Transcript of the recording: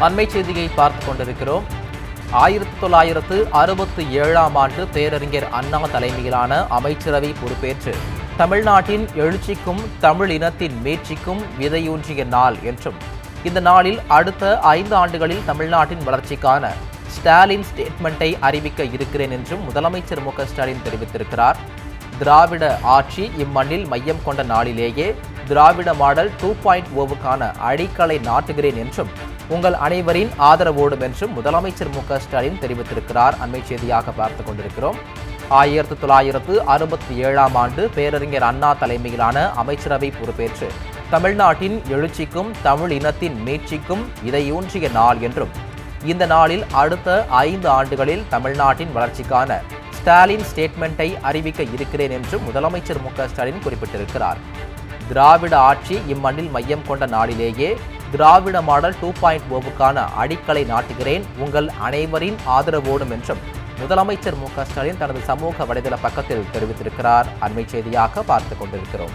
அண்மை செய்தியை பார்த்துக் கொண்டிருக்கிறோம். 1967ஆம் ஆண்டு பேரறிஞர் அண்ணா தலைமையிலான அமைச்சரவை பொறுப்பேற்று தமிழ்நாட்டின் எழுச்சிக்கும் தமிழ் இனத்தின் மீட்சிக்கும் விதையூன்றிய நாள் என்றும், இந்த நாளில் அடுத்த 5 ஆண்டுகளில் தமிழ்நாட்டின் வளர்ச்சிக்கான ஸ்டாலின் ஸ்டேட்மெண்ட்டை அறிவிக்க இருக்கிறேன் என்றும் முதலமைச்சர் மு க ஸ்டாலின் தெரிவித்திருக்கிறார். திராவிட ஆட்சி இம்மண்ணில் மையம் கொண்ட நாளிலேயே திராவிட மாடல் 2.0வுக்கான அடிக்கலை நாட்டுகிறேன் என்றும், உங்கள் அனைவரின் ஆதரவோடும் என்றும் முதலமைச்சர் மு க ஸ்டாலின் தெரிவித்திருக்கிறார். அண்மை செய்தியாக பார்த்துக் கொண்டிருக்கிறோம். 1967ஆம் ஆண்டு பேரறிஞர் அண்ணா தலைமையிலான அமைச்சரவை பொறுப்பேற்று தமிழ்நாட்டின் எழுச்சிக்கும் தமிழ் இனத்தின் மீட்சிக்கும் விதையூன்றிய நாள் என்றும், இந்த நாளில் அடுத்த 5 ஆண்டுகளில் தமிழ்நாட்டின் வளர்ச்சிக்கான ஸ்டாலின் ஸ்டேட்மெண்ட்டை அறிவிக்க இருக்கிறேன் என்றும் முதலமைச்சர் மு க ஸ்டாலின் குறிப்பிட்டிருக்கிறார். திராவிட ஆட்சி இம்மண்ணில் மையம் கொண்ட நாளிலேயே திராவிட மாடல் 2.0வுக்கான அடிக்கலை நாட்டுகிறேன், உங்கள் அனைவரின் ஆதரவோடும் என்றும் முதலமைச்சர் மு க ஸ்டாலின் தனது சமூக வலைதள பக்கத்தில் தெரிவித்திருக்கிறார். அண்மை செய்தியாக பார்த்துக் கொண்டிருக்கிறோம்.